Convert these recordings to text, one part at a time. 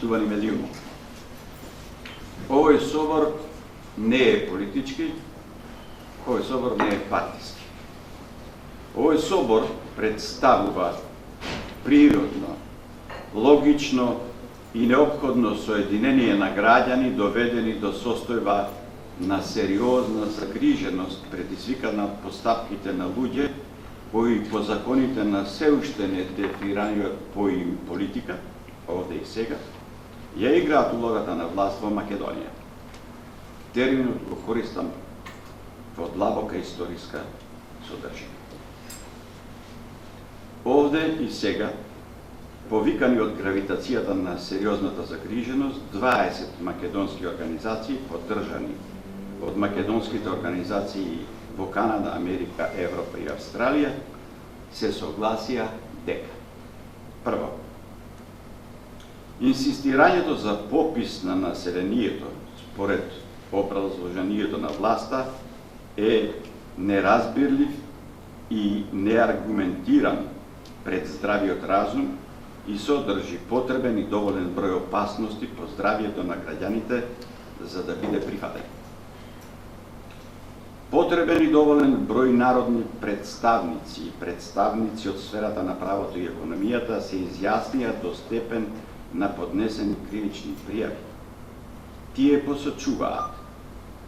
почитувани медиуми. Овој собор не е политички, овој собор не е партиски. Овој собор представува природно, логично и неопходно соединение на граѓани доведени до состојба на сериозна загриженост предизвикана од постапките на луѓе кои по законите на се уште не дефинирани по им политика, овде и сега, ја играат улогата на власт во Македонија. Терминот го користам во длабока историска содржина. Овде и сега, повикани од гравитацијата на сериозната загриженост, 20 македонски организации, поддржани од македонските организации во Канада, Америка, Европа и Австралија, се согласија дека: прво, инсистирањето за попис на населението според образложението на власта е неразбирлив и неаргументиран пред здравиот разум и содржи потребен и доволен број опасности по здравието на граѓаните за да биде прифатен. Потребен и доволен број народни представници и представници од сферата на правото и економијата се изјаснија до степен на поднесени кривични пријави. Тие посочуваат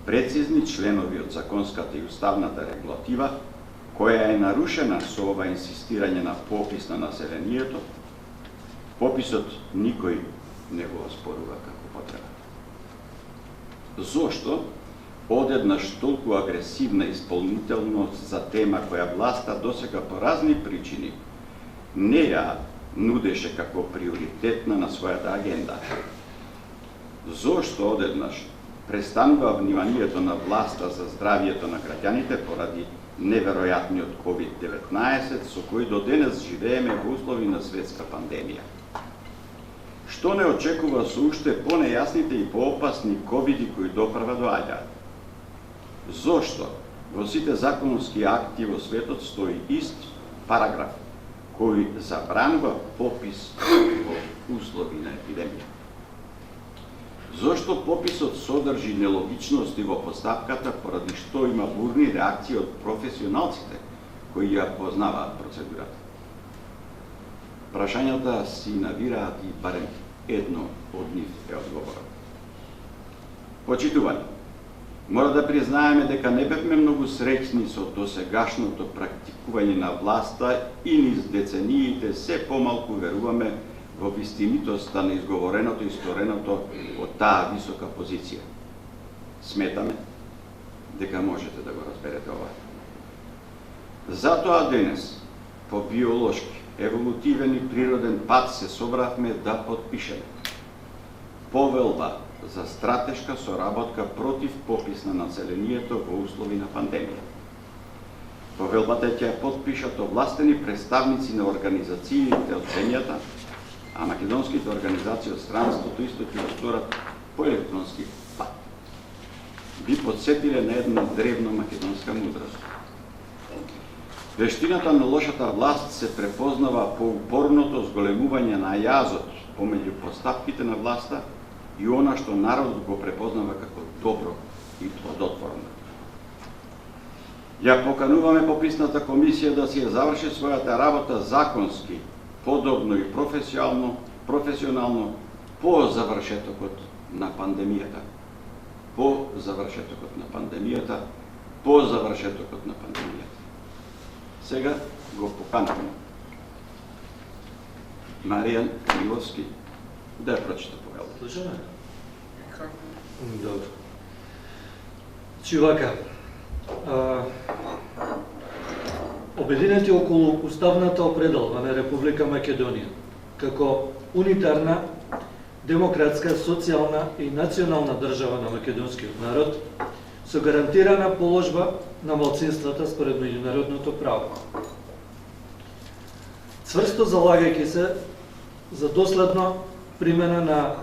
прецизни членови од законската и уставната регулатива, која е нарушена со ова инсистирање на попис на населението. Пописот никој не го оспорува како потреба. Зошто одеднаш толку агресивна исполнителност за тема која власта досега по разни причини не ја нудеше како приоритетна на својата агенда? Зошто одеднаш престанува вниманието на власта за здравието на граѓаните поради неверојатниот COVID-19 со кој до денес живееме во услови на светска пандемија? Што не очекува со уште понејасните и поопасни ковиди кои допрва доаѓаат? Зошто во сите законски акти во светот стои ист параграф кој забранува попис во услови на епидемија? Зошто пописот содржи нелогичности во постапката поради што има бурни реакции од професионалците кои ја познаваат процедурата? Прашањата си навираат и барем едно од нив е одговорот. Почитувани, мора да признаеме дека не бевме многу среќни со досегашното практикување на власта и низ децениите се помалку веруваме во вистинитоста на изговореното и стореното од таа висока позиција. Сметаме дека можете да го разберете ова. Затоа денес, по биолошки, еволутивен и природен пат се собравме да подпишеме повелба за стратешка соработка против попис на населението во услови на пандемија. Повелбата ќе ја подпишат овластени представници на организациите од земјата, а македонските организации од странството исто ќе го сторат по електронски пат. Би подсетиле на една древна македонска мудрост. Вештината на лошата власт се препознава по упорното зголемување на јазот помеѓу постапките на власта и она што народот го препознава како добро и плодотворно. Ја покануваме пописната комисија да си ја заврши својата работа законски, подобно и професионално по завршетокот на пандемијата. По завршетокот на пандемијата. Сега го покануваме Маријан Миловски да ја прочита повелбата. Слушаме? Добро. Чи вака, обединети околу уставната определба на Република Македонија како унитарна, демократска, социјална и национална држава на македонскиот народ со гарантирана положба на малцинствата според меѓународното право. Цврсто залагајќи се за доследно примена на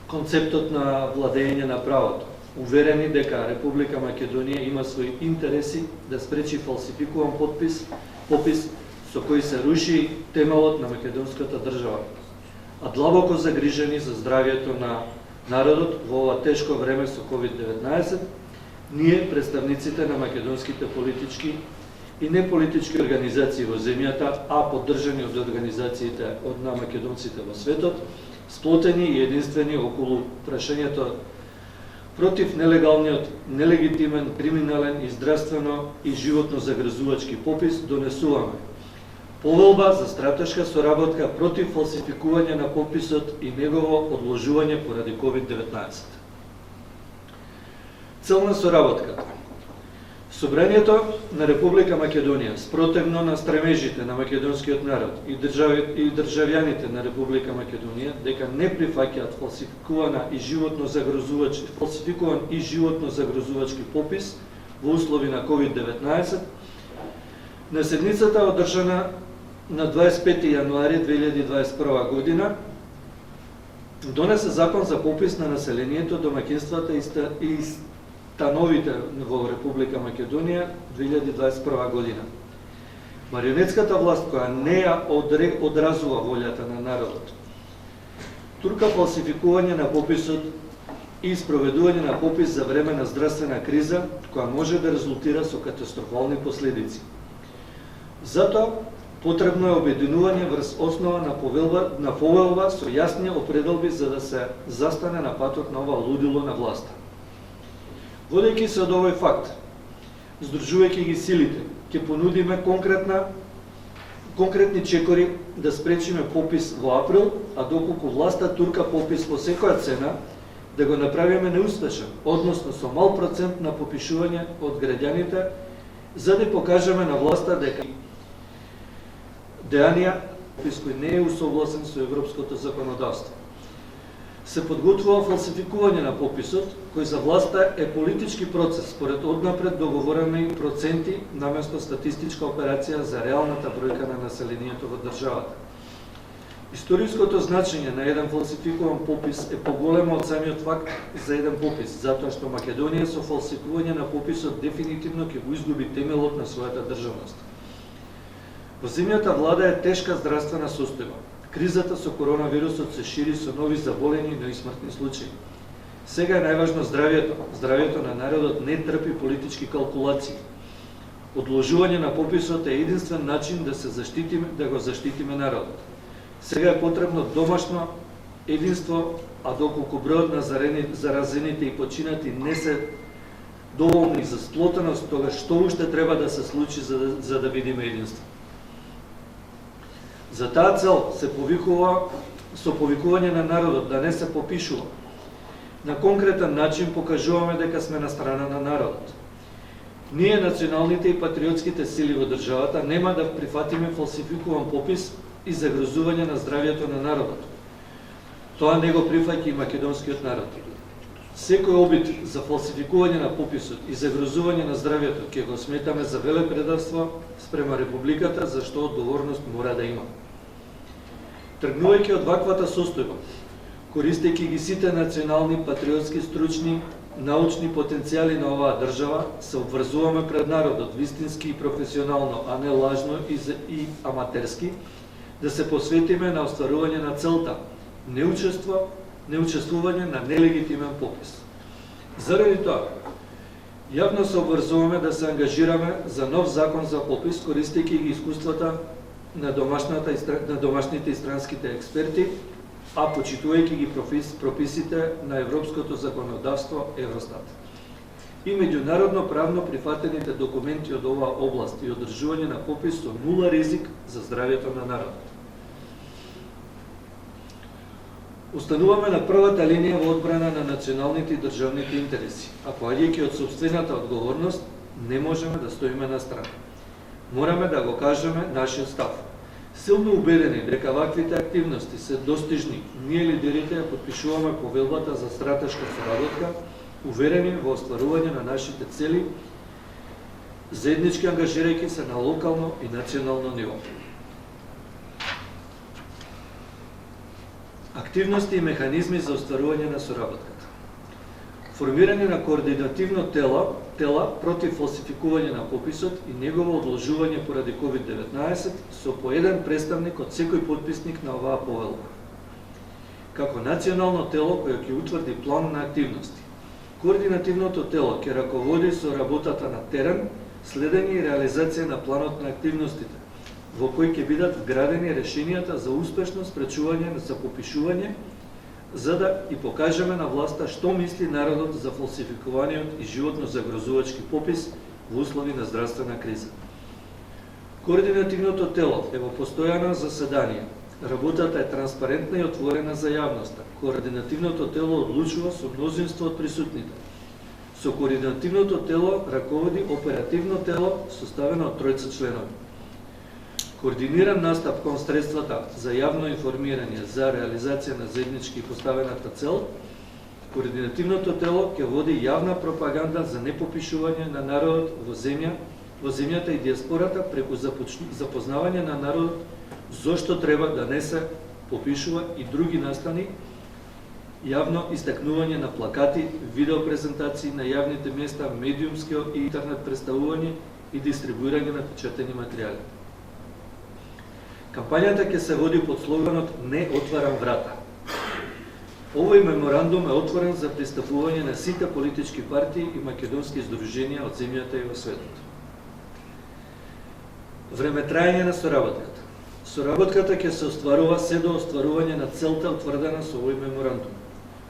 концептот на владење на правото, уверени дека Република Македонија има своји интереси да спречи фалсификуван попис со кој се руши темелот на македонската држава, а длабоко загрижени за здравјето на народот во ова тешко време со COVID-19, ние, представниците на македонските политички и неполитички организации во земјата, а поддржани од организациите на македонците во светот, сплотени и единствени околу прашањето против нелегалниот, нелегитимен, криминален и здравствено и животно загрозувачки попис, донесуваме повелба за стратешка соработка против фалсификување на пописот и негово одложување поради COVID-19. Цел на соработката. Собранието на Република Македонија, спротивно на стремежите на македонскиот народ и државјаните на Република Македонија, дека не прифаќаат фалсификуван и животно загрозувачки попис во услови на COVID-19, на седницата одржана на 25 јануари 2021 година, донесе закон за попис на населението, домаќинствата и становите во Република Македонија 2021 година. Марионетската власт, која не ја одразува волјата на народот, турка фалсификување на пописот и спроведување на попис за време на здравствена криза, која може да резултира со катастрофални последици. Затоа, потребно е обединување врз основа на повелба со јасни определби за да се застане на патот на ова лудило на власта. Водејќи се од овој факт, здружувајќи ги силите, ќе понудиме конкретни чекори да спречиме попис во април, а доколку власта турка попис по секоја цена, да го направиме неуспешен, односно со мал процент на попишување од граѓаните, за да покажеме на власта дека дејанија попис кој не е усогласен со европското законодавство. Се подготвува фалсификување на пописот, кој за власта е политички процес, според однапред договорени проценти наместо статистичка операција за реалната бројка на населението во државата. Историското значење на еден фалсификуван попис е поголемо од самиот факт за еден попис, затоа што Македонија со фалсификување на пописот дефинитивно ќе го изгуби темелот на својата државност. Во земјата влада тешка здравствена состојба. Кризата со коронавирусот се шири со нови заболени, но и смртни случаи. Сега е најважно здравјето. Здравјето на народот не трпи политички калкулации. Одложување на пописот е единствен начин да го заштитиме народот. Сега е потребно домашно единство, а доколку бројот на заразените и починати не се доволни за сплотеност, тога што уште треба да се случи за да видиме единство. За таа цел се повикува со повикување на народот да не се попишува. На конкретен начин покажуваме дека сме на страна на народот. Ние, националните и патриотските сили во државата, нема да прифатиме фалсификуван попис и загрозување на здравјето на народот. Тоа не го прифаќа и македонскиот народ. Секој обид за фалсификување на пописот и загрозување на здравјето ќе го сметаме за велепредавство спрема Републиката, за што одговорност мора да има. Тргнувајќи од ваквата состојба, користејќи ги сите национални, патриотски, стручни, научни потенцијали на оваа држава, се обврзуваме пред народот вистински и професионално, а не лажно и аматерски, да се посветиме на остварување на целта, неучествување на нелегитимен попис. Заради тоа, јавно се обврзуваме да се ангажираме за нов закон за попис, користејќи ги искуствата на домашните и странските експерти, а почитувајќи ги прописите на европското законодавство Евростат. И меѓународно правно прифатените документи од оваа област и одржување на попис со нула ризик за здравјето на народот. Остануваме на првата линија во одбрана на националните и државните интереси, а поаѓајќи од собствената одговорност, не можеме да стоиме на страна. Мораме да го кажеме нашиот став. Силно убедени дека ваквите активности се достижни, ние лидерите ја подпишуваме повелбата за стратешка соработка, уверени во остварување на нашите цели, заеднички ангажирајќи се на локално и национално ниво. Активности и механизми за остварување на соработката. Формирање на координативно тела против фалсификување на пописот и негово одложување поради COVID-19 со по еден представник од секој подписник на оваа повелба. како национално тело кое ќе утврди план на активности. Координативното тело ќе раководи со работата на терен, следење и реализација на планот на активностите, во кој ќе бидат вградени решенијата за успешно спречување за попишување, за да и покажеме на власта што мисли народот за фалсификуваниот и животно загрозувачки попис во услови на здравствена криза. Координативното тело е во постојано заседание. Работата е транспарентна и отворена за јавноста. Координативното тело одлучува со мнозинство од присутните. Со координативното тело раководи оперативно тело составено од тројца членови. Координиран настап кон средствата за јавно информирање за реализација на заеднички поставената цел, координативното тело ќе води јавна пропаганда за непопишување на народот во земјата и диаспората преку запознавање на народот зошто треба да не се попишува и други настани, јавно истакнување на плакати, видеопрезентации на јавните места, медиумско и интернет представување и дистрибуирање на печатени материјали. Кампањата ќе се води под слоганот "Не отварам врата". Овој меморандум е отворен за пристапување на сите политички партии и македонски здруженија од земјата и во светот. Време траење на соработката. Соработката ќе се остварува се до остварување на целта утврдена со овој меморандум.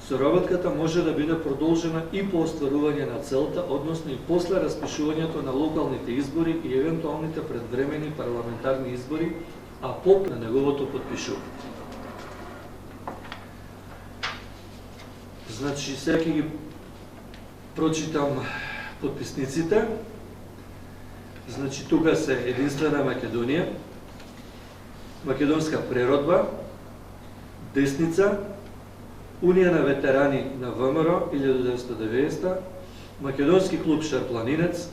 Соработката може да биде продолжена и по остварување на целта, односно и после распишувањето на локалните избори и евентуалните предвремени парламентарни избори, а по на неговото подпишување. Значи, сега ќе ги прочитам подписниците. Значи, тука се Единствена Македонија, Македонска преродба, Десница, Унија на ветерани на ВМРО 1990, Македонски клуб Шарпланинец,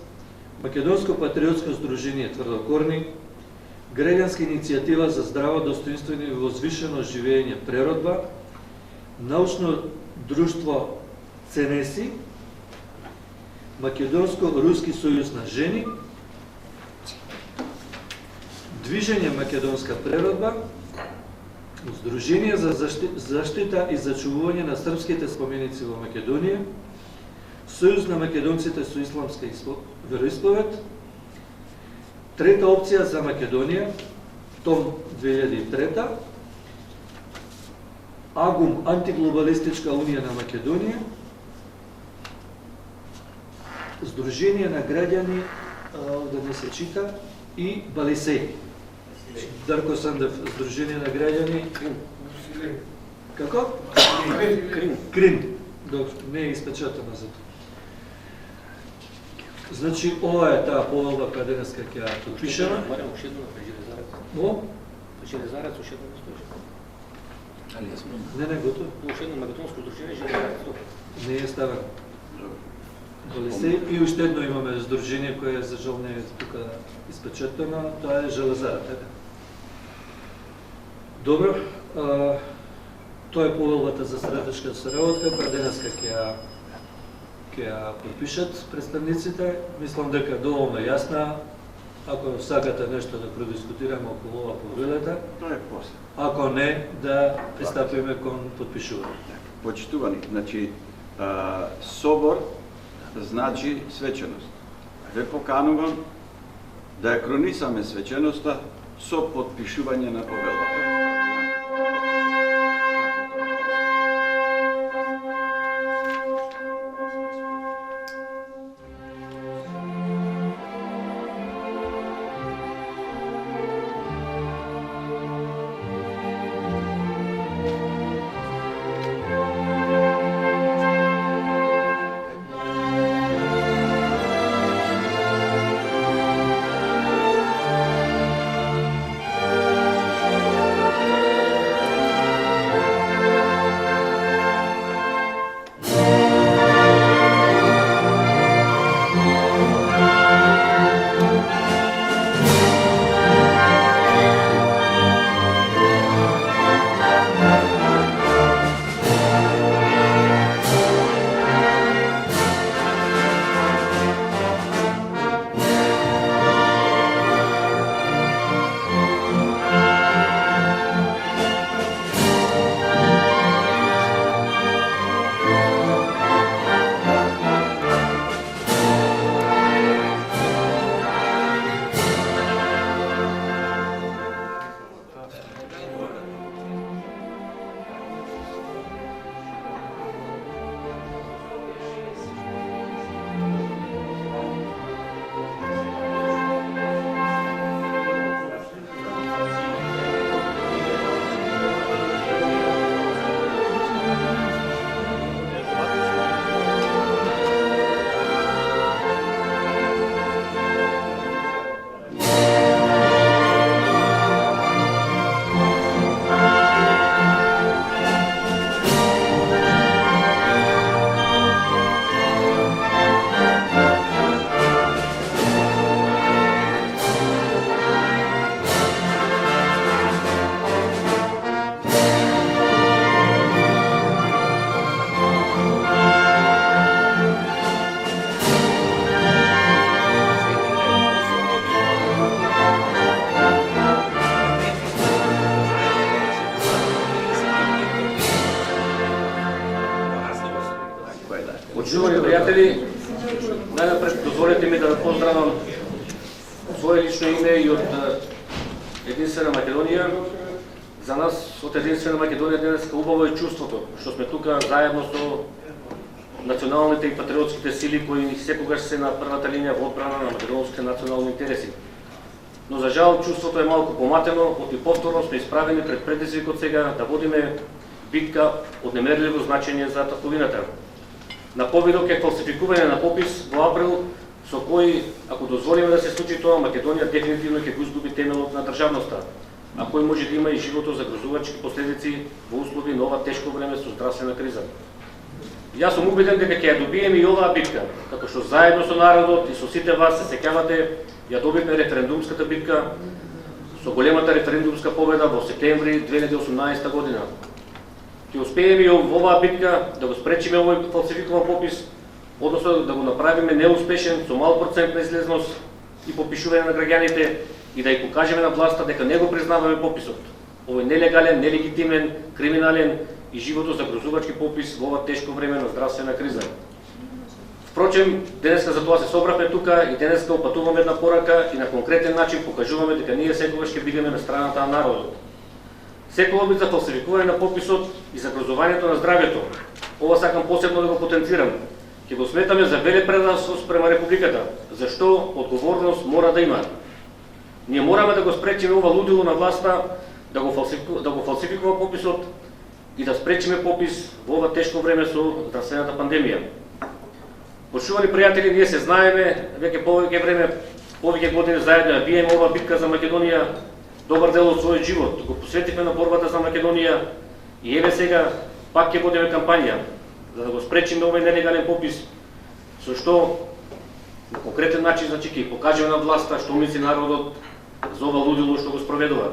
Македонско патриотско здружение Тврдокорни, Граѓанска иницијатива за здраво, достоинствено и возвишено живење преродба, Научно друштво Ценеси, Македонско-руски сојуз на жени, Движење Македонска преродба, Сдружение за заштита и зачувување на српските споменици во Македонија, Сојуз на македонците со исламска вероисповед, Трета опција за Македонија, том 2003, АГУМ, Антиглобалистичка унија на Македонија, Сдружение на граѓани, да не се чита, и Балисеј. Дарко Сандев, Сдружение на граѓани. Како? Крин. Добро, не е испечатано за тоа. Значи, ова е таа повелба која денеска ќе ја подпишеме. Барем уште едно на Железарец. Во? Железарец уште едно стоиш. Не, готово. Уште едно македонско здружение Железарец. Не е ставено. Балисеј и уште едно имаме здружение кое за жал не е тука испечатено, тоа е Железара, така. Добро, тоа е повелбата за стратешка соработка, па денеска ќе ја подпишат представниците. Мислам дека доволно јасна. Ако сакате нешто да продискутираме околу ова повелата, Тоа е после. ако не, да пристапиме кон подпишување. Почитувани, значи, собор значи свеченост. Ве поканувам да ја кронисаме свеченоста со подпишување на повелбата. Почитувани пријатели, најнапред дозволете ми да поздравам свое лично име и од Единствена Македонија. За нас од Единствена Македонија денес убаво е чувството што сме тука заедно со националните и патриотските сили кои секогаш се на првата линија во одбрана на македонските национални интереси. Но за жал чувството е малку поматено, оти повторно сме исправени пред предизвикот сега да водиме битка од немерливо значење за татковината. На повидок е фалсификување на попис во април, со кој, ако дозволиме да се случи тоа, Македонија дефинитивно ќе го изгуби темелот на државноста, а кој може да има и живото загрозувачки последици во услови на ова тешко време со здравствена криза. Јас сум убеден дека ќе ја добиеме и оваа битка, како што заедно со народот и со сите вас се сеќавате, ја добивме референдумската битка со големата референдумска победа во септември 2018 година. Ќе успееме и во оваа битка да го спречиме овој фалсификуван попис, односно да го направиме неуспешен со мал процент на излезност и попишување на граѓаните и да ја покажеме на власта дека не го признаваме пописот. Овој нелегален, нелегитимен, криминален и живото загрозувачки попис во ова тешко време на здравствена криза. Впрочем, денеска за тоа се собравме тука и денеска опатуваме една порака и на конкретен начин покажуваме дека ние секогаш ќе бидеме на страната на народот. Секој обид за фалсификување на пописот и загрозувањето на здравјето, ова сакам посебно да го потенцирам, ќе го сметаме за велик предавство спрема Републиката, зашто одговорност мора да има. Ние мораме да го спречиме ова лудило на власта да го фалсификува пописот и да спречиме попис во ова тешко време со здравствената пандемија. Почитувани пријатели, ние се знаеме веќе повеќе време, повеќе години заедно ја биеме ова битка за Македонија. Добар дел од својот живот го посветивме на борбата за Македонија и еве сега пак ќе водиме кампања за да го спречиме овој нелегален попис, со што на конкретен начин значи ќе покажеме на власта што мисли народот за ова лудило што го спроведува.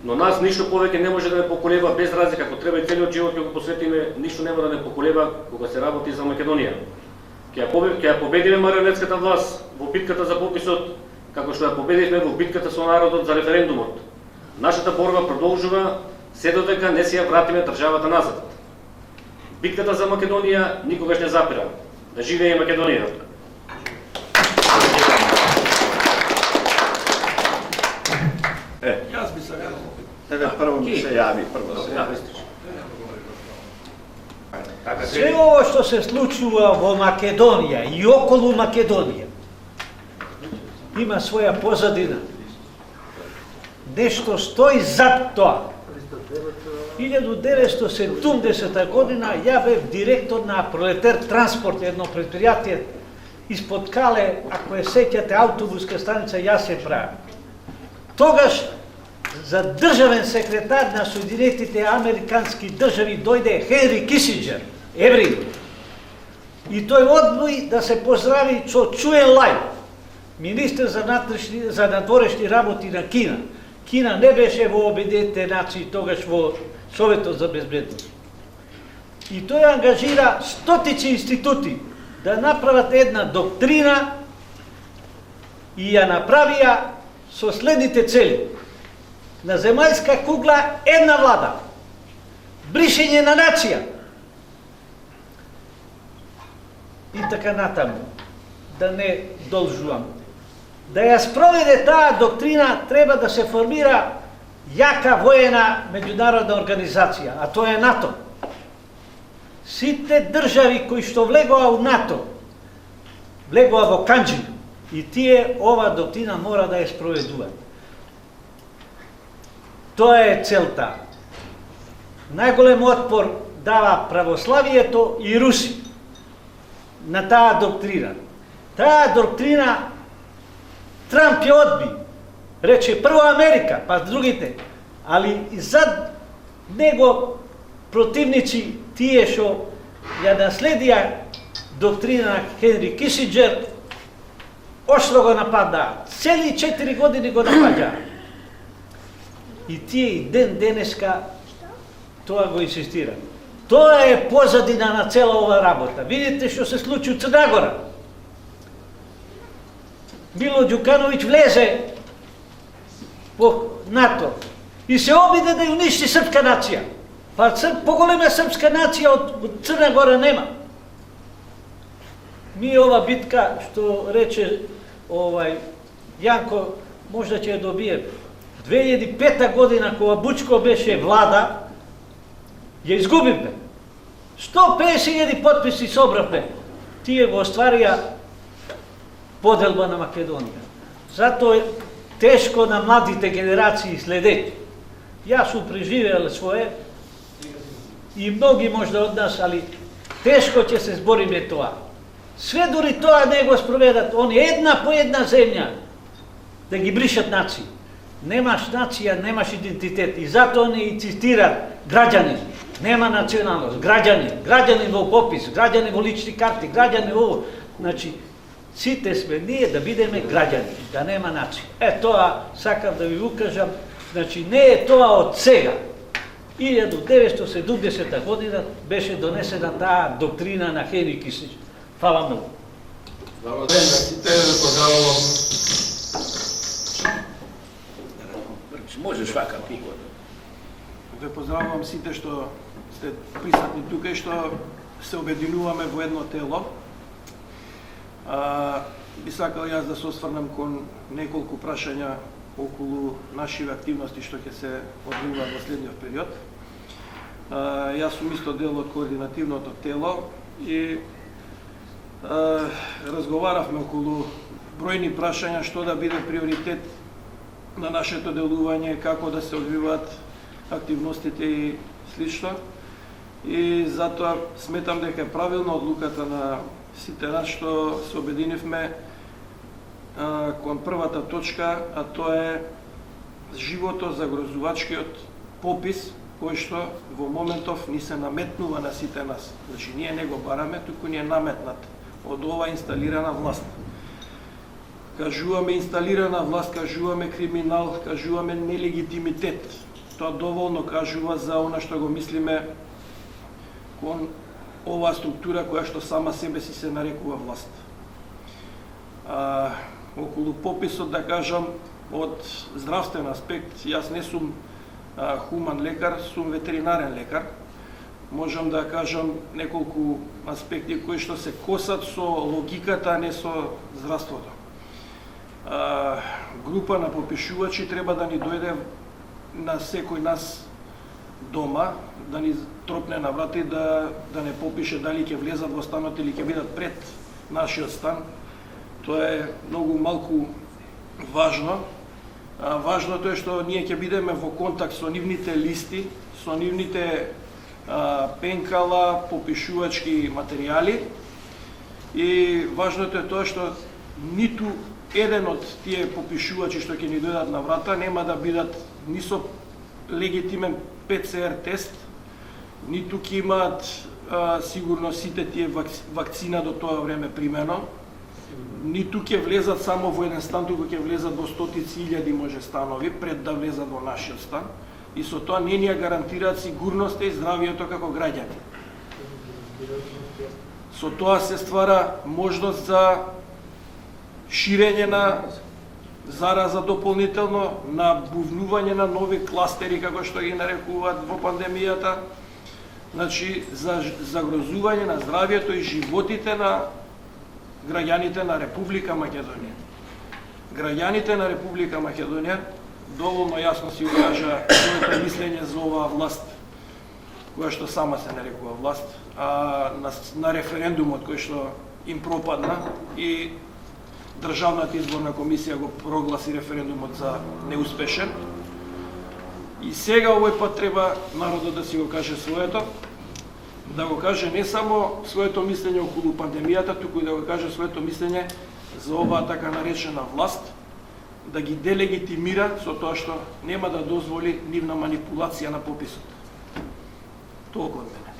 Но нас ништо повеќе не може да не поколеба, без разлика ако треба и целиот живот ќе го посветиме, ништо нема да не поколеба кога се работи за Македонија. Ќе ја победиме марионетската власт во битката за пописот, како што ја победивме во битката со народот за референдумот. Нашата борба продолжува се додека не си ја вратиме државата назад. Битката за Македонија никогаш не запира. Да живее Македонија! Јас би сакал. Еве прво ми се јави, прво се јави. Све ово што се случува во Македонија и околу Македонија има своја позадина. Нешто стои зад тоа. 1970 година ја бев директор на Пролетер Транспорт, едно предпријатие испод Кале, ако ја сеќате, автобуска станица, јас се правам. Тогаш за државен секретар на Соединетите Американски држави дојде Хенри Кисинџер, евреј. И тој одвои да се поздрави со Чуен Лај, министер за надворешни работи на Кина. Кина не беше во Обединетите нации, тогаш во Советот за безбедност. И тој ангажира стотици институти да направат една доктрина и ја направија со следните цели. На земјска кугла една влада, бришење на нација и така натаму. Да не должувам. Да ја спроведе таа доктрина треба да се формира јака воена меѓународна организација, а тоа е НАТО. Сите држави кои што влегоа у НАТО, влегоа во канџи и тие ова доктрина мора да ја спроведуваат. Тоа е целта. Најголем отпор дава православието и Руси на таа доктрина. Таа доктрина Трамп ја одби. Рече прво Америка, па другите. Али и зад него противници тие што ја наследија доктрина на Хенри Кисинџер, оштро го нападаа. Цели 4 години го нападаа. И тие и ден денеска тоа го инсистира. Тоа е позадина на цела ова работа. Видите што се случи у Црна Гора. Мило Ѓукановиќ влезе во НАТО и се обиде да ја уништи српска нација. Па поголема српска нација од Црна Гора нема. mi ova bitka, što reče Janko, možda će je dobije. 2005. godina, kova Bučko beše vlada, je izgubivme. 150.000 potpisi sobravme. Tije go ostvarija podelba na Makedonija. Zato je teško na mladite generaciji sledeti. Ja su preživjeli svoje i mnogi možda od nas, ali teško će se zboriti toa. Sve duri toa nego sprovedat. On je jedna po jedna zemlja da gi brišat naciji. Nemaš nacija, nemaš identitet i zato oni i citira građanin. Nema nacionalnost, građanin vo popis, građanin vo lični karti, građanin ovo. Znači, site sme nije da bideme građani, da nema nacije. Toa sakav da vi ukažem, znači ne je toa od сега. 1970 година беше донесена таа доктрина на Хенри Кисинџ. Фала многу. Добар ден, сите ве поздравувам. Можеш вака, Пико. Ве поздравувам сите што сте присутни тука и што се обединуваме во едно тело. Би сакал јас да се осврнам кон неколку прашања околу нашиве активности што ќе се одвиваат во следниот период. Јас сум исто дел од координативното тело и разговаравме околу бројни прашања што да биде приоритет на нашето делување, како да се одвиваат активностите и слично. И затоа сметам дека е правилна одлуката на сите нас што се обединивме кон првата точка, а тоа е живото загрозувачкиот попис кој што во моментов ни се наметнува на сите нас. Значи ние не го бараме, туку ни е наметнат од ова инсталирана власт. Кажуваме инсталирана власт, кажуваме криминал, кажуваме нелегитимитет. Тоа доволно кажува за она што го мислиме кон оваа структура која што сама себе си се нарекува власт. Околу пописот, да кажам, од здравствен аспект, јас не сум хуман лекар, сум ветеринарен лекар. Можам да кажам неколку аспекти кои што се косат со логиката, а не со здравството. Група на попишувачи треба да ни дојде на секој нас дома, да ни тропне на врата и да не попише дали ќе влезат во станот или ќе бидат пред нашиот стан. Тоа е многу малку важно. Важното е што ние ќе бидеме во контакт со нивните листи, со нивните пенкала, попишувачки материјали. И важното е тоа што ниту еден од тие попишувачи што ќе ни дојдат на врата нема да бидат ни со легитимен ПЦР тест, ниту ќе имаат сигурно сите тие вакцина до тоа време примено, ниту ќе влезат само во еден стан, туку ќе влезат во стотици илјади може станови пред да влезат во нашиот стан и со тоа не ни ја гарантираат сигурноста и здравието како граѓани. Со тоа се ствара можност за ширење на зараза дополнително, на бувнување на нови кластери, како што ги нарекуваат во пандемијата, значи за загрозување на здравието и животите на граѓаните на Република Македонија. Граѓаните на Република Македонија доволно јасно си кажа своето мислење за оваа власт, која што сама се нарекува власт, на референдумот кој што им пропадна и Државната изборна комисија го прогласи референдумот за неуспешен. И сега овој пат треба народот да си го каже своето, да го каже не само своето мислење околу пандемијата, туку и да го каже своето мислење за оваа така наречена власт, да ги делегитимира со тоа што нема да дозволи нивна манипулација на пописот. Толку од мене.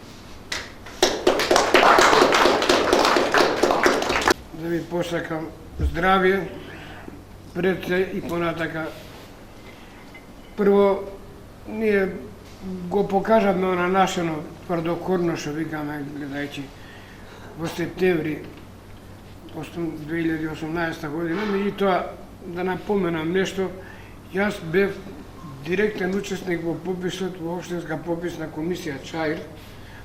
Да ви посакам здравје пред се и понатака. Прво, ние го покажавме на нашено тврдокорно, што викаме, гледајќи, во септември 2018 година, меѓутоа да напоменам нешто, јас бев директен учесник во пописот во Општинска пописна комисија Чаир,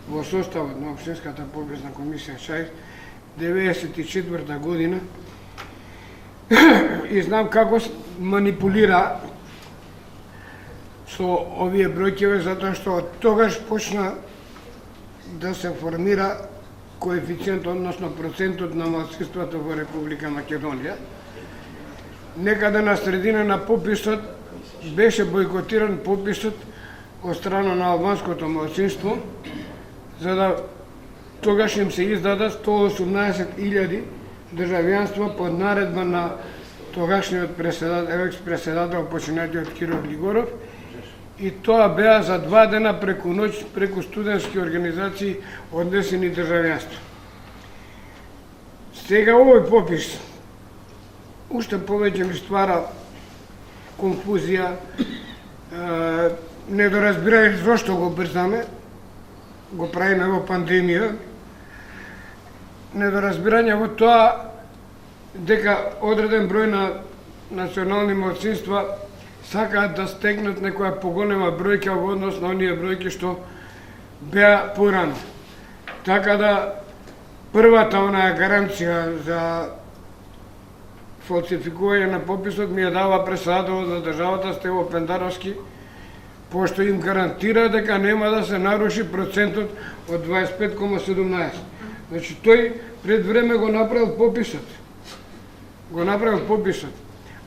во составот на Општинската пописна комисија Чаир, 1994 година и знам како манипулира со овие бројкиве, затоа што од тогаш почна да се формира коефициент, односно процентот на малцинството во Република Македонија. Некаде на средина на пописот беше бойкотиран пописот од страна на албанското малцинство, за да тогаш им се издаде 118.000 државјанства под наредба на тогашниот екс-преседател починатиот Киро Глигоров, и тоа беа за 2 дена преку ноќ преку студентски организации однесени државјанства. Сега овој попис уште повеќе ми ствара конфузија, недоразбирање зошто го брзаме, го правиме во пандемија, недоразбирање во тоа дека одреден број на национални малцинства сакаат да стегнат некоја поголема бројка во однос на оние бројки што беа порано. Така да првата онаа гаранција за фалсификување на пописот ми ја дава председателот на државата Стево Пендаровски, пошто им гарантира дека нема да се наруши процентот од 25,17. Значи тој пред време го направил пописот.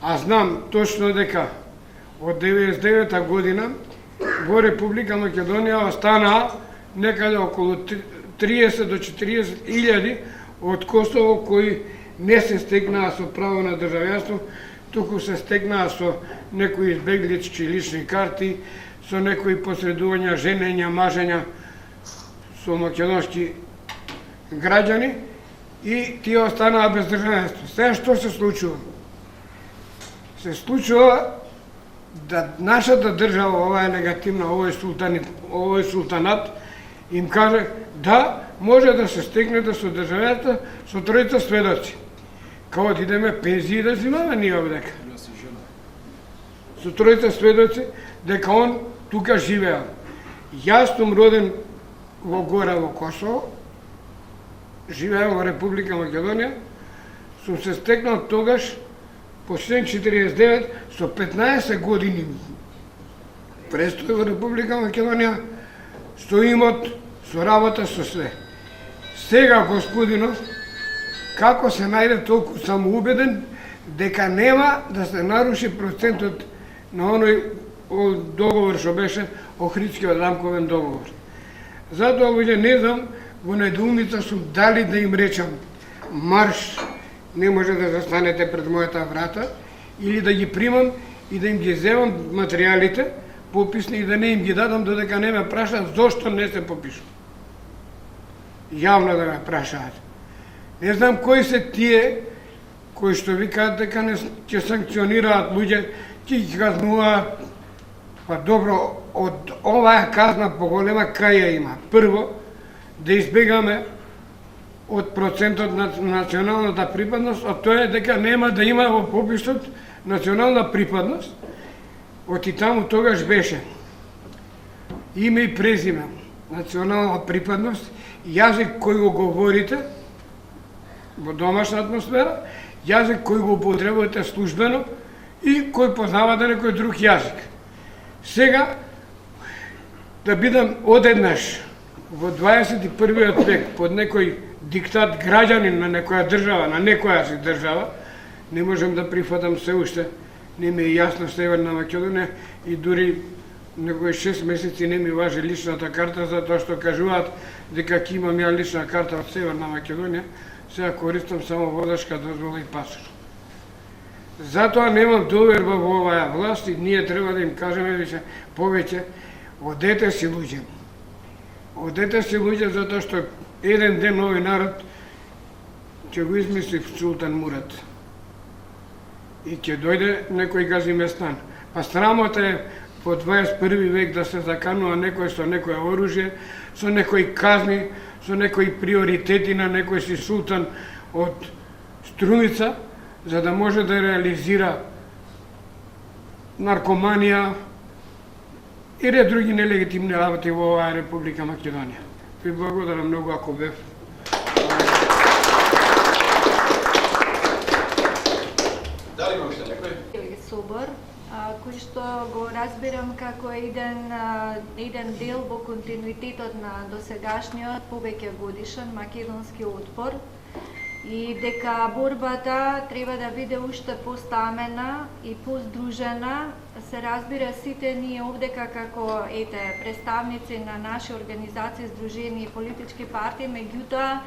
А знам точно дека од 99-та година во Република Македонија останаа некаде околу 30 до 40.000 од Косово кои не се стегнаа со право на државјанство, туку се стегнаа со некои избеглички лични карти, со некои посредувања, женења, мажења со македонски граѓани и тие останаа без државјанство. Сега што се случува? Се случува да нашата држава, ова е негативна, овој султанат, им каже да, може да се стегнете со државјата со 3 сведоци. Као да идеме пензии да зимаме ние овдека. Со 3 сведоци дека он тука живеа. Јас сум роден во Гора во Косово, живеам во Република Македонија, сум се стекнал тогаш по член 49 со 15 години престој во Република Македонија, со имот, со работа, со све. Сега господинов, како се најде толку самоубеден дека нема да се наруши процентот на оној договор што беше Охридскиот рамковен договор. Затоа луѓе не знам, во недоумица сум дали да им речам марш, не може да застанете пред мојата врата, или да ги примам и да им ги земам материјалите пописни и да не им ги дадам додека не ме прашаат зошто не се попишува. Јавно да ме прашаат. Не знам кои се тие кои што викаат дека не ќе санкционираат луѓе, ќе ги казнуваат. Па добро, од оваа казна поголема кај ја има? Прво, да избегаме од процентот на националната припадност, а тоа е дека нема да има во пописот национална припадност. Од и таму тогаш беше име и презиме, национална припадност, јазик кој го говорите во домашна атмосфера, јазик кој го употребувате службено и кој познавате некој друг јазик. Сега, да бидам одеднаш во 21. век под некој диктат граѓанин на некоја држава, на некоја си држава, не можем да прифатам се уште. Не ми е јасно Северна Македонија и дури некои 6 месеци не ми важи личната карта, затоа што кажуваат дека ќе имам ја лична карта од Северна Македонија, сега користам само водачка дозвола и пасор. Затоа немам доверба во оваа власт и ние треба да им кажеме више повеќе, одете си луѓе. Одете си луѓе затоа што еден ден овој народ ќе го измисли Султан Мурат. И ќе дојде некој Газиместан. Па срамота е во 21. век да се заканува некој со некој оружје, со некој казни, со некои приоритети на некој си султан од Струмица, за да може да реализира наркоманија и ред други нелегитимни работи во оваа Република Македонија. Ви благодарам многу ако бев. има уште некој? Собор, кој што го разбирам како еден дел во континуитетот на досегашниот повеќе годишен македонски отпор и дека борбата треба да биде уште постамена и поздружена. Се разбира, сите ние овдека како представници на наши организации, здружени и политички партии, меѓутоа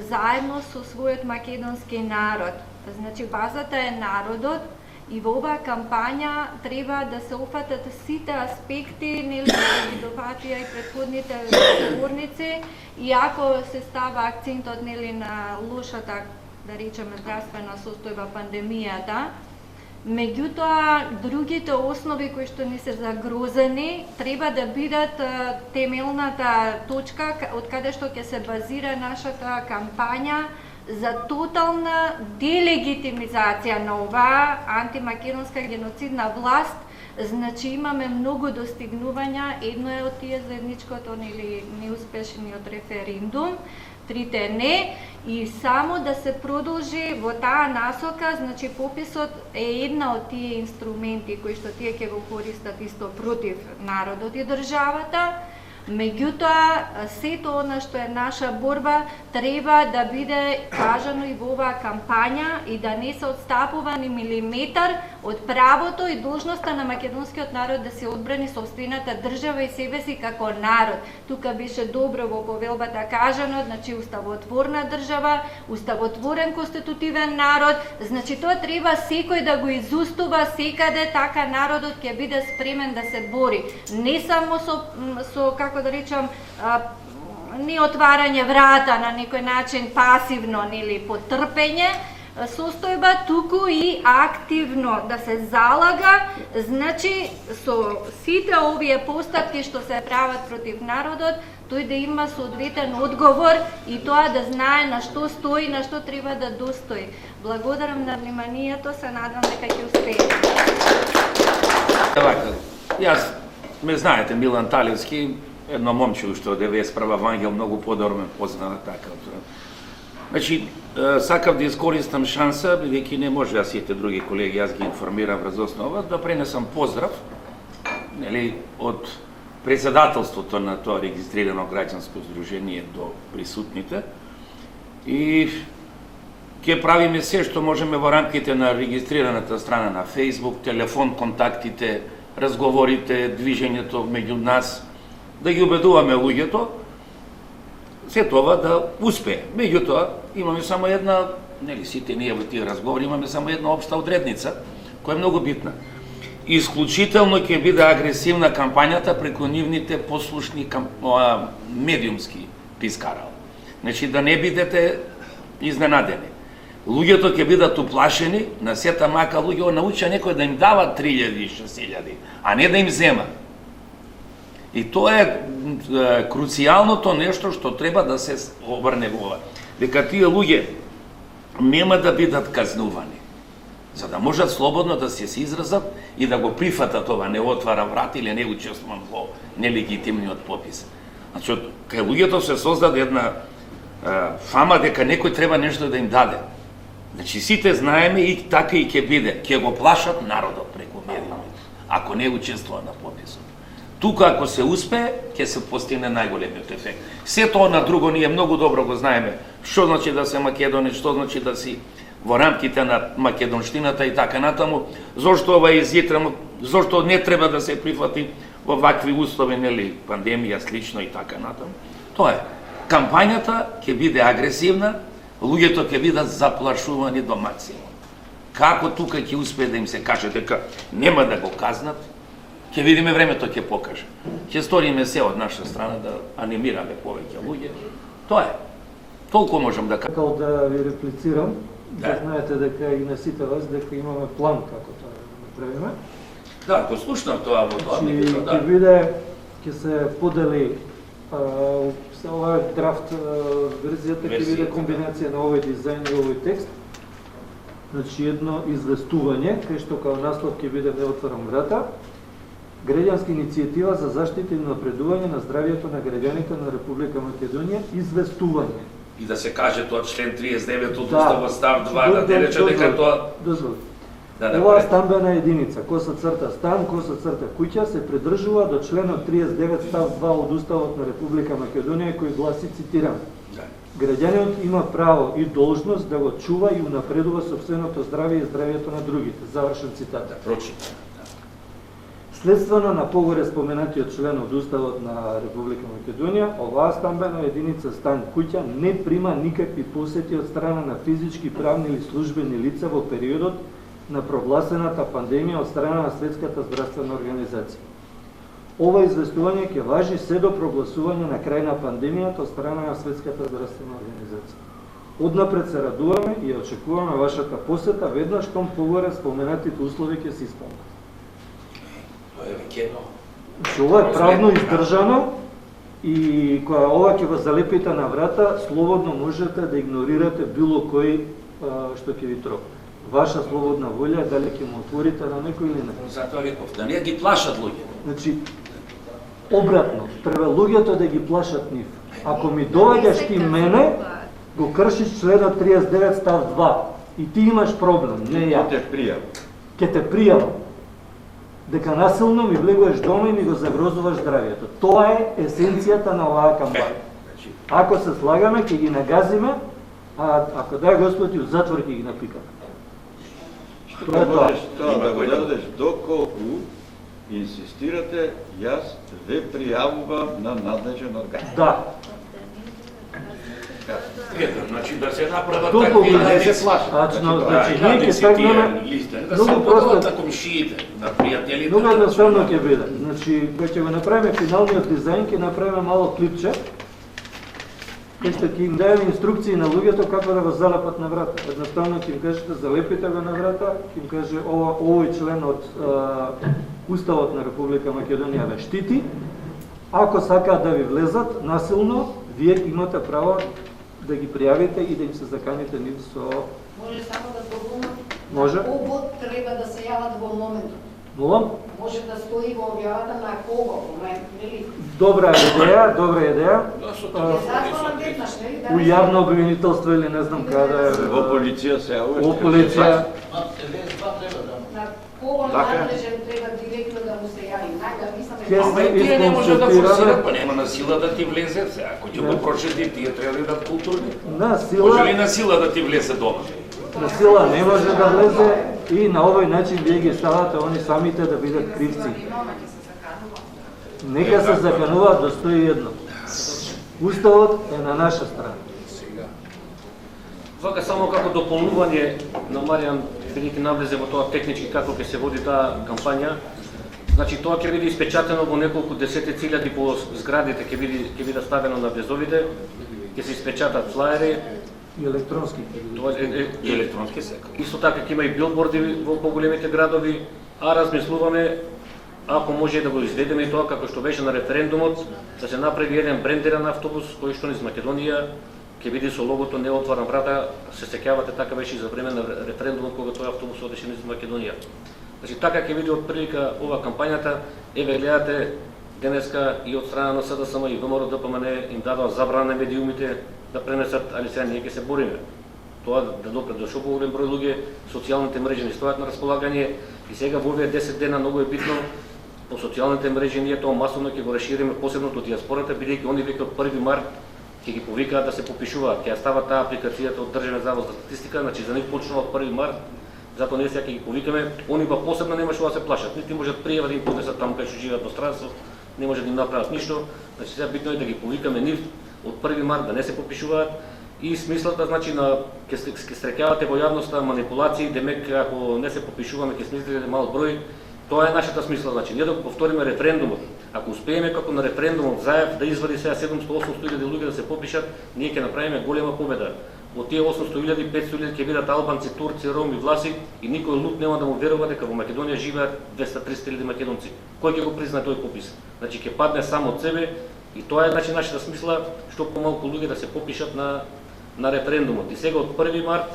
заедно со својот македонски народ. Значи базата е народот и во оваа кампања треба да се офатат сите аспекти, нели ги доватија и претходните говорници, иако се става акцентот нели на лошата, да речеме, здравствена состојба, пандемијата. Меѓутоа, другите основи кои што ни се загрозени треба да бидат темелната точка од каде што ќе се базира нашата кампања за тотална делегитимизација на оваа антимакедонска геноцидна власт. Значи имаме многу достигнувања, едно е од тие заедничкото или неуспешниот референдум, трите не, и само да се продолжи во таа насока. Значи пописот е една од тие инструменти кои што тие ќе го користат исто против народот и државата. Меѓутоа, сето она што е наша борба треба да биде кажано и во оваа кампања и да не се отстапува ни милиметар од правото и должноста на македонскиот народ да се одбрани сопствената држава и себе си како народ. Тука беше добро во повелбата кажано, значи уставотворна држава, уставотворен конститутивен народ, значи тоа треба секој да го изустува секаде, така народот ќе биде спремен да се бори. Не само со како да речам, не отварање врата на некој начин пасивно или потрпење состојба, туку и активно да се залага, значи со сите овие постапки што се прават против народот, тој да има соодветен одговор и тоа да знае на што стои, на што треба да достои. Благодарам на вниманието, се надам дека ќе успееме. Јас, ме знаете, Милан Талевски, едно момче уште од 91 Вангел, многу подобро познава така. Значи, сакав да искористам шанса, бидејќи не може да сите други колеги, јас ги информирам врз основа, да пренесам поздрав, нели, од председателството на тоа регистрирано граѓанско здружение до присутните и ќе правиме се што можеме во рамките на регистрираната страна на Facebook, телефон, контактите, разговорите, движењето меѓу нас, да ги убедуваме луѓето, се тоа да успее. Меѓутоа, имаме само една, нели сите ние во тие разговори, имаме само една општа одредница, која е многу битна. Исклучително ќе биде агресивна кампањата преку нивните послушни медиумски пискарал. Значи, да не бидете изненадени. Луѓето ќе бидат уплашени, на сета мака луѓе науча некој да им дава 3000 и 6000, а не да им зема. И тоа е круцијалното нешто што треба да се обрне во ова. Дека тие луѓе нема да бидат казнувани, за да можат слободно да се изразат и да го прифатат ова, не отвара врат или не учествувам во нелегитимниот попис. Значи, кај луѓето се создаде една фама дека некој треба нешто да им даде. Значи, сите знаеме и така и ќе биде. Ќе го плашат народот преку медиумите, ако не учествува на пописот. Тука, ако се успее, ќе се постигне најголемиот ефект. Сето на друго ние многу добро го знаеме. Што значи да се македонец, што значи да си во рамките на македонштината и така натаму. Зошто ова изјетрено, зошто не треба да се прифати во вакви услови, нели, пандемија, слично и така натаму. Тоа е. Кампањата ќе биде агресивна, луѓето ќе бидат заплашувани до максимум. Како тука ќе успее да им се каже дека нема да го казнат, ќе видиме, времето ќе покаже. Ќе сториме се од наша страна да анимираме повеќе луѓе. Тоа е. Толку можам да кажам. Сакал да ви реплицирам, да знаете дека и на сите вас дека имаме план како тоа да направиме. Да, го слушнав тоа во тоа. Ќе биде, ќе се подели ова драфт верзијата, ќе биде комбинација на овој дизајн и овој текст. Значи едно известување, кај што као наслов ќе биде "Не отварам врата", граѓанска иницијатива за заштита и напредување на здравјето на граѓаните на Република Македонија, известување. И да се каже тоа член 39 од Уставот став 2, да не рече дека тоа... Дозволи. Оваа стамбена единица, коса црта стан, коса црта куќа, се придржува до членот 39 став 2 од Уставот на Република Македонија, кој гласи, цитирам: Граѓанинот има право и должност да го чува и унапредува сопственото здравје и здравјето на другите. Завршен цитат. Следствено на погоре споменатиот член од Уставот на Република Македонија, оваа стамбена единица стан куќа не прима никакви посети од страна на физички, правни или службени лица во периодот на прогласената пандемија од страна на Светската здравствена организација. Ова известување ќе важи се до прогласување на крај на пандемијата од страна на Светската здравствена организација. Однапред се радуваме и очекуваме вашата посета веднаш кон погоре споменатите услови ќе се исполнат. Ова е правно издржано и кога ова ќе го залепите на врата, слободно можете да игнорирате било кој што ќе ви тропне. Ваша слободна волја дали ќе му отворите на некој или не. Затоа ви повторам, ја ги плашат луѓе. Значи, обратно, треба луѓето да ги плашат нив. Ако ми доаѓаш ти мене, го кршиш членот 39 став 2 и ти имаш проблем, не ја. Ке те пријавам. Дека насилно ми влегуваш дома и ми го загрозуваш здравјето. Тоа е есенцијата на оваа кампања. Ако се слагаме, ќе ги нагазиме, а ако дај Господ и у затвор ќе ги напикаме. Тоа можеш тоа да го дадеш доколку инсистирате, јас ве пријавувам на надлежен орган. Да. Ето, значи да се направат Толку такви да се значи, ние ќе тргнеме многу просто комшиите, на пријателите. Многу едноставно ќе биде. Значи, кога ќе го направиме финалниот дизајн, ќе направиме мало клипче, кој што ќе им даде инструкции на луѓето како да го залепат на врата. Едноставно ќе им кажете, залепите го на врата, ќе им каже овој член од Уставот на Република Македонија ве штити. Ако сакаат да ви влезат насилно, вие имате право да ги пријавите и да им се заканите нив со... Може само да добавам? Може. Кого треба да се јават во моментот? Молам? Може да стои во објавата на кого, нели? Добра идеја, добра идеја. Зазволам веднаш, нели? У јавно обвинителство или не знам каде. Во полиција се јавуваш. Во полиција. На кого надлежен треба директно да му се јави? Ќе Ама се и тие не може да исконсултираме. форсират, па нема на сила да ти влезе. Ако ќе го прочети, тие треба да бидат културни. На Може сила, ли на сила да ти влезе дома? на сила не може да влезе и на овој начин вие ги ставате они самите да бидат кривци. Нека се закануваат до 101. Уставот е на наша страна. Вака само како дополнување на Маријан, бидејќи навлезе во тоа технички како ќе се води таа кампања. Значи тоа ќе биде испечатено во неколку десетици илјади по зградите, ќе биде ставено на влезовите, ќе се испечатат флаери, И електронски. И електронски секој. исто така ќе има и билборди во поголемите градови, а размислуваме ако може да го изведеме и тоа како што беше на референдумот, да се направи еден брендиран автобус кој што низ Македонија ќе биде со логото "Не отварам врата", се сеќавате, така беше и за време на референдумот кога тој автобус одеше низ Македонија. Значи така ќе биде од прилика ова кампањата. Еве гледате денеска и од страна на СДСМ и ВМРО ДПМН им дадоа забрана на медиумите да пренесат, али сега ние ќе се бориме. Тоа да допре до шо поголем број луѓе, социјалните мрежи ни стојат на располагање и сега во овие 10 дена многу е битно по социјалните мрежи ние тоа масовно ќе го расшириме, посебно до диаспората, бидејќи они веќе од 1 март ќе ги повикаат да се попишуваат. Ќе ја стават таа апликацијата од Државен завод за статистика, значи за нив почнува од 1 март. Затоа ние сега ќе ги повикаме, они па посебно нема што да се плашат. Нити можат пријава да им поднесат таму кај што живеат во странство, не може да им направат ништо. Значи сега битно е да ги повикаме нив од 1 март да не се попишуваат. И смислата, значи, на ќе среќавате во јавноста манипулации, демек ако не се попишуваме ќе смислите мал број. Тоа е нашата смисла, значи ние да го повториме референдумот. Ако успееме како на референдумот Заев да извади сега 700-800 луѓе да се попишат, ние ќе направиме голема победа. Од тие 800.000, 500.000 ќе бидат албанци, турци, роми, власи и никој луд нема да му верува дека во Македонија живеат 200-300.000 македонци. Кој ќе го признае тој попис? Значи ќе падне само од себе и тоа е значи нашата смисла што помалку луѓе да се попишат на референдумот. И сега од 1 март,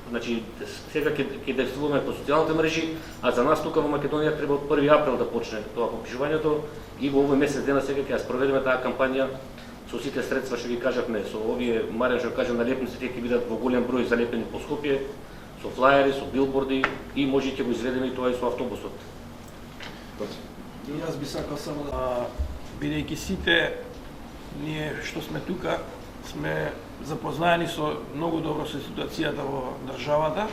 значи сега ќе действуваме по социјалните мрежи, а за нас тука во Македонија треба од 1 април да почне тоа попишувањето и во овој месец дена сега ќе ја спроведеме таа кампања со сите средства што ги кажавме, со овие Маријан што кажа налепниците ќе бидат во голем број залепени по Скопје, со флаери, со билборди и може ќе го изведеме и тоа и со автобусот. И јас би сакал само да, бидејќи сите ние што сме тука, сме запознаени со многу добро со ситуацијата во државата,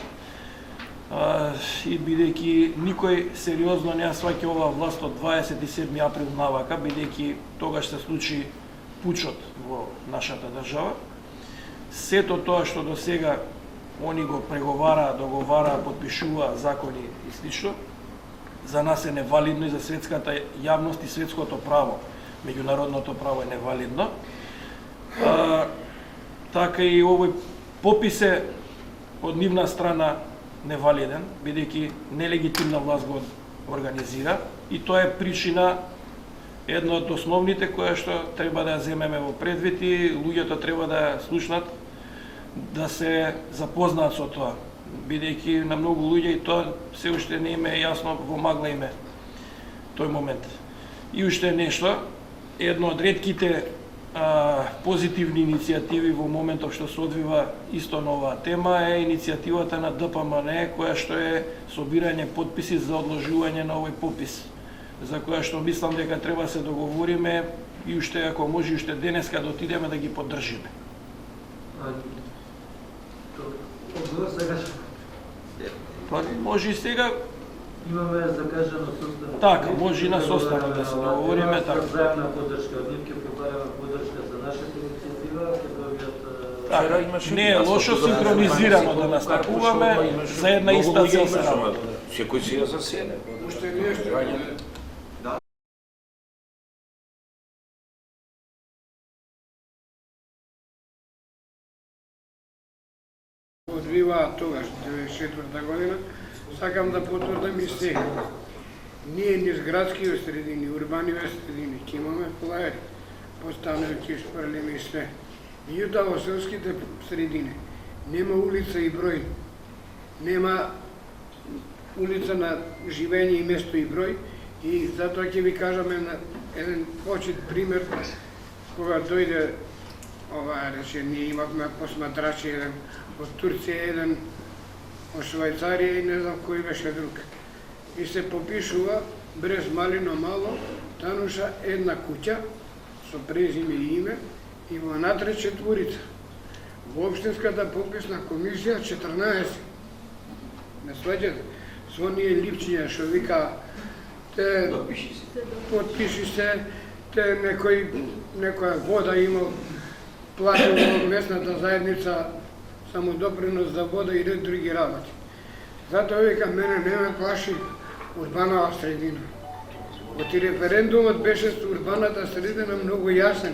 и бидејќи никој сериозно не ја сваќа оваа власт од 27 април навака, бидејќи тогаш се случи пучот во нашата држава, сето тоа што до сега они го преговараа, договараа, подпишуваа закони и слично, за нас е невалидно и за светската јавност и светското право. Меѓународното право е невалидно. Така и овој попис е од нивна страна невалиден, бидејќи нелегитимна власт го организира и тоа е причина една од основните која што треба да ја земеме во предвид и луѓето треба да ја слушнат, да се запознаат со тоа, бидејќи на многу луѓе и тоа се уште не им е јасно, во магла им е тој момент. И уште нешто, едно од ретките позитивни иницијативи во моментов што се одвива исто на оваа тема е иницијативата на ДПМН, која што е собирање потписи за одложување на овој попис, за која што мислам дека треба да се договориме и уште, ако може, уште денеска да отидеме да ги поддржиме. Може и сега. Имаме закажано состанок. Така, може и на состанок да се договориме, така. Заемна поддршка од нив, ќе прибараме поддршка за нашата иницијатива, ќе добијат Не е лошо синхронизирано да настапуваме за една иста цел се работи. Секој си ја за себе. Уште нешто. Одвиваа тогаш, 94-та година, сакам да потврдам и сега. Ние низ градските средини, урбаниве средини, ќе имаме флаери, постанали ќе шпрлиме и све. Меѓутоа во селските средини нема улица и број, нема улица на живење и место и број, и затоа ќе ви кажаме на еден почет пример, кога дојде ова, рече, ние имавме посматрачи, еден од Турција, еден од Швајцарија и не знам кој беше друг. И се попишува Брез Малино Мало, тануша една куќа со презиме и име и во натре четворица. Во Општинската пописна комисија 14. Не сваќате? Со оние липчиња што вика те подпиши се, те некоја вода имал, платил во местната заедница само допринос за вода и ред други работи. Затоа вика, мене не ме плаши урбанава средина. Оти референдумот беше со урбаната средина многу јасен.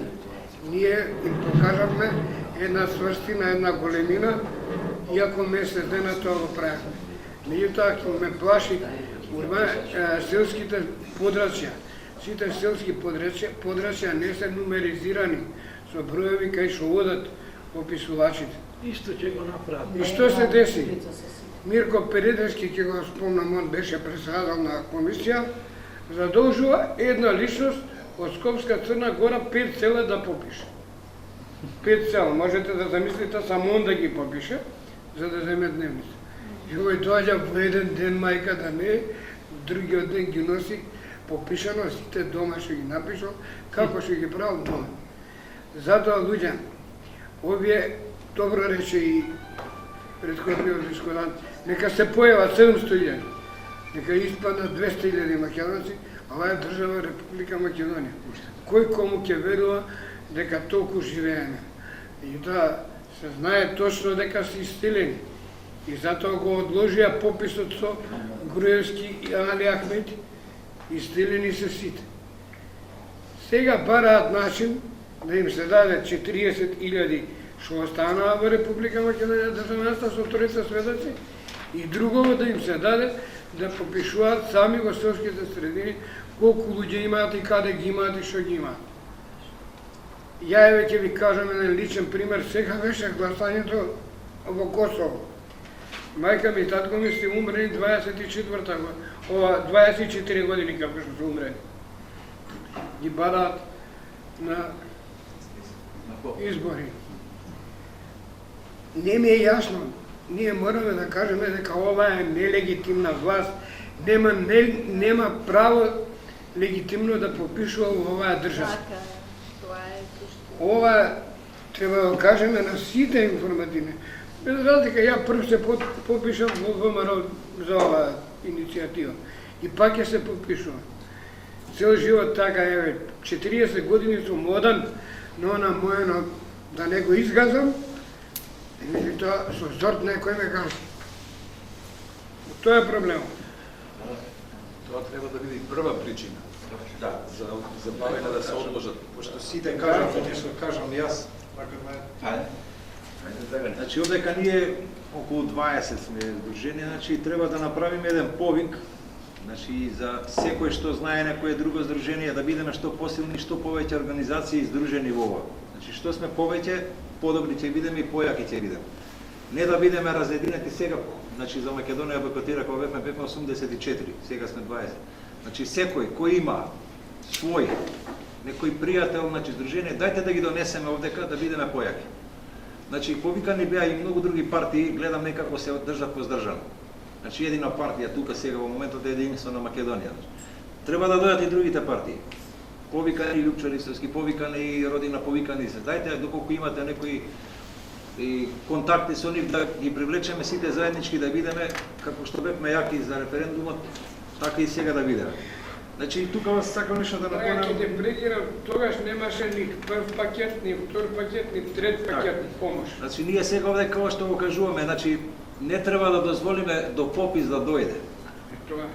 Ние им покажавме една сврстина, една големина, иако месец дена тоа го правевме. Меѓутоа, ќе ме плаши селските подрачја. Сите селски подрачја не се нумеризирани со броеви кај што одат пописувачите. Исто ќе го направи. И што се деси? Мирко Передевски, ќе го спомнам, он беше председател на комисија, задолжува една личност од Скопска Црна Гора 5 села да попише. 5 села, можете да замислите, само он да ги попише, за да земе дневница. И овој доаѓа во еден ден мајка да не, другиот ден ги носи попишано, сите дома што ги напишал, како што ги правил дома. Затоа, луѓе, овие, добро рече и предходниот дискудант, нека се појават 700.000, нека испаднат 200.000 македонци, а оваа е држава Република Македонија. Кој кому ќе верува дека толку живееме? И тоа се знае точно дека се истилени. И затоа го одложија пописот со Груевски и Али Ахмети. Истилени се сите. Сега бараат начин да им се даде 40.000 што останаа во Република Македонија државенство со тројца сведоци и другово да им се даде да попишуваат сами во селските средини колку луѓе имаат и каде ги имаат и што ги имаат. Ја еве ќе ви кажам еден личен пример, сега беше гласањето во Косово. Мајка ми и татко ми се умрели 24-та година, ова 24 години како што се умрели. Ги бараат на избори. Не ми е јасно ние мораме да кажеме дека ова е нелегитимна власт, нема право легитимно да попишува во оваа држава. Така, тоа е суштина. Ова треба да кажеме на сите информативни. Без разлика, ја прв се попишам во ВМРО за оваа иницијатива. И пак ќе се попишувам. Цел живот така, еве, 40 години сум одан, но на мојно да не го изгазам, и меѓутоа со зорт некој ме гази. Тоа е проблемот. Тоа треба да биде прва причина. Да, за барење да се одложат. Пошто сите кажат, нешто кажам јас, Значи, овдека ние околу 20 сме здружени, значи треба да направиме еден повик, значи за секој што знае некое друго здружение, да бидеме што посилни, што повеќе организации здружени во ова. Значи, што сме повеќе, подобри ќе бидеме и појаки ќе бидеме. Не да бидеме разединети сега, значи за Македонија бойкотира кога бевме 84, сега сме 20. Значи секој кој има свој некој пријател, значи здружение, дајте да ги донесеме овдека да бидеме појаки. Значи повикани беа и многу други партии, гледам некако се држат воздржано. Значи едина партија тука сега во моментот е Единствена Македонија. Треба да дојдат и другите партии. Повикани Лјупчо Ристовски, повикани и Родина, повикани се. Дајте доколку имате некои и контакти со нив да ги привлечеме сите заеднички да бидеме како што бевме јаки за референдумот, така и сега да бидеме. Значи тука вас сакам нешто да Ќе напомнам. те прекинам, тогаш немаше ни прв пакет, ни втор пакет, ни трет пакет помош. Значи ние сега овде како што го кажуваме, значи не треба да дозволиме до попис да дојде. Тоа.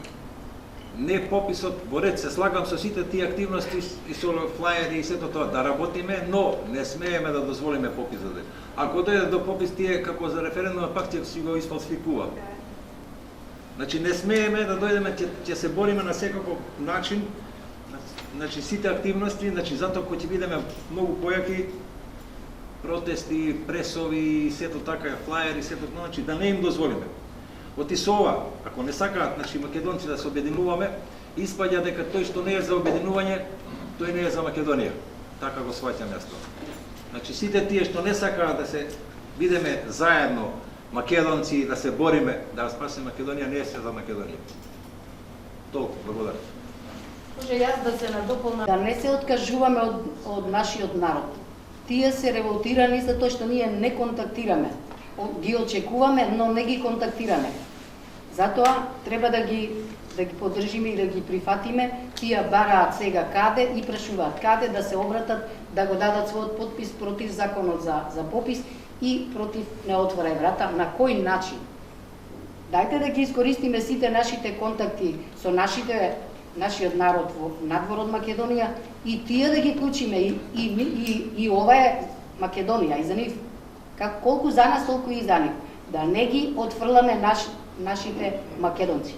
Не пописот, во ред се слагам со сите тие активности и со флаери и сето тоа, да работиме, но не смееме да дозволиме попис да дојде. Ако дојде до попис тие како за референдум, пак ќе си го isфалсификува. Значи не смееме да дојдеме, ќе се бориме на секаков начин, значи сите активности, значи затоа кој ќе бидеме многу појаки, протести, пресови, сето така, флаери, сето, значи да не им дозволиме. Оти со ова, ако не сакаат, значи македонци да се обединуваме, испаѓа дека тој што не е за обединување, тој не е за Македонија. Така го сваќам јас тоа. Значи сите тие што не сакаат да се бидеме заедно македонци, да се бориме да спасиме Македонија, не е се за Македонија. Толку, благодарам. Може јас да се надополнам, да не се откажуваме од нашиот народ. Тие се револтирани затоа што ние не контактираме. Ги очекуваме, но не ги контактираме. Затоа треба да ги поддржиме и да ги прифатиме. Тие бараат сега каде и прашуваат каде да се обратат, да го дадат својот подпис против законот за попис и против не отворај врата. На кој начин? Дајте да ги искористиме сите нашите контакти со нашиот народ во надвор од Македонија и тие да ги клучиме и ова е Македонија и за нив. Колку за нас, толку и за нив. Да не ги отфрламе нашите македонци.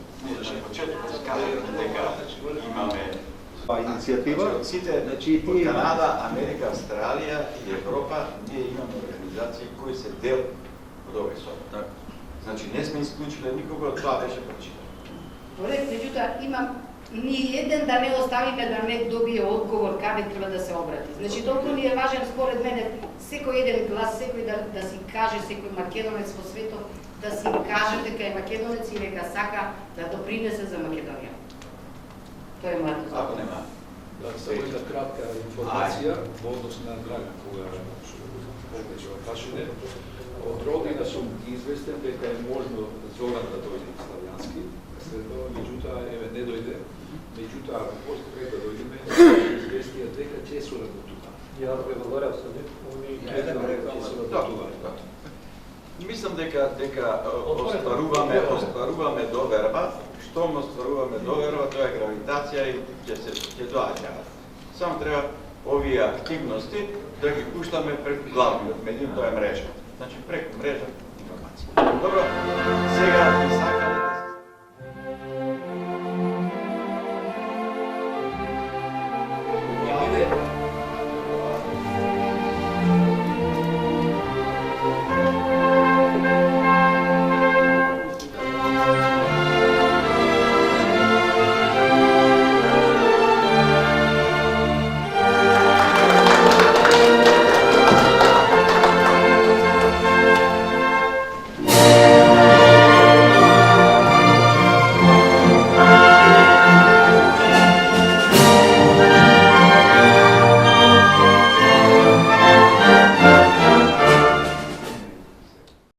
Имаме иницијатива, сите, значи Канада, Америка, Австралија и Европа, ние имаме организации кои се дел од овој собор. Значи не сме исклучиле никого, тоа беше причина. Добре, меѓутоа имам ни еден да не оставиме да не добие одговор каде треба да се обрати. Значи толку ни е важен според мене секој еден глас, секој да си каже, секој македонец во светот да си каже дека е македонец и дека сака да допринесе за Македонија. Тоа е мојата зона. Ако нема. Да, само една кратка информација во однос на Драган, кога повеќе прашање. Од родина сум известен дека е можно Зоран да дојде на Славјански, меѓутоа еве не дојде. Меѓутоа после да дојдеме известија дека ќе се работува. Ја преговорав со нив, они ќе се работува. Мислам дека остваруваме доверба, штом остваруваме доверба, тоа е гравитација и ќе доаѓаат. Само треба овие активности да ги пуштаме преку главниот медиум, тоа е мрежа. Значи преку мрежа информација. Добро, сега сакаме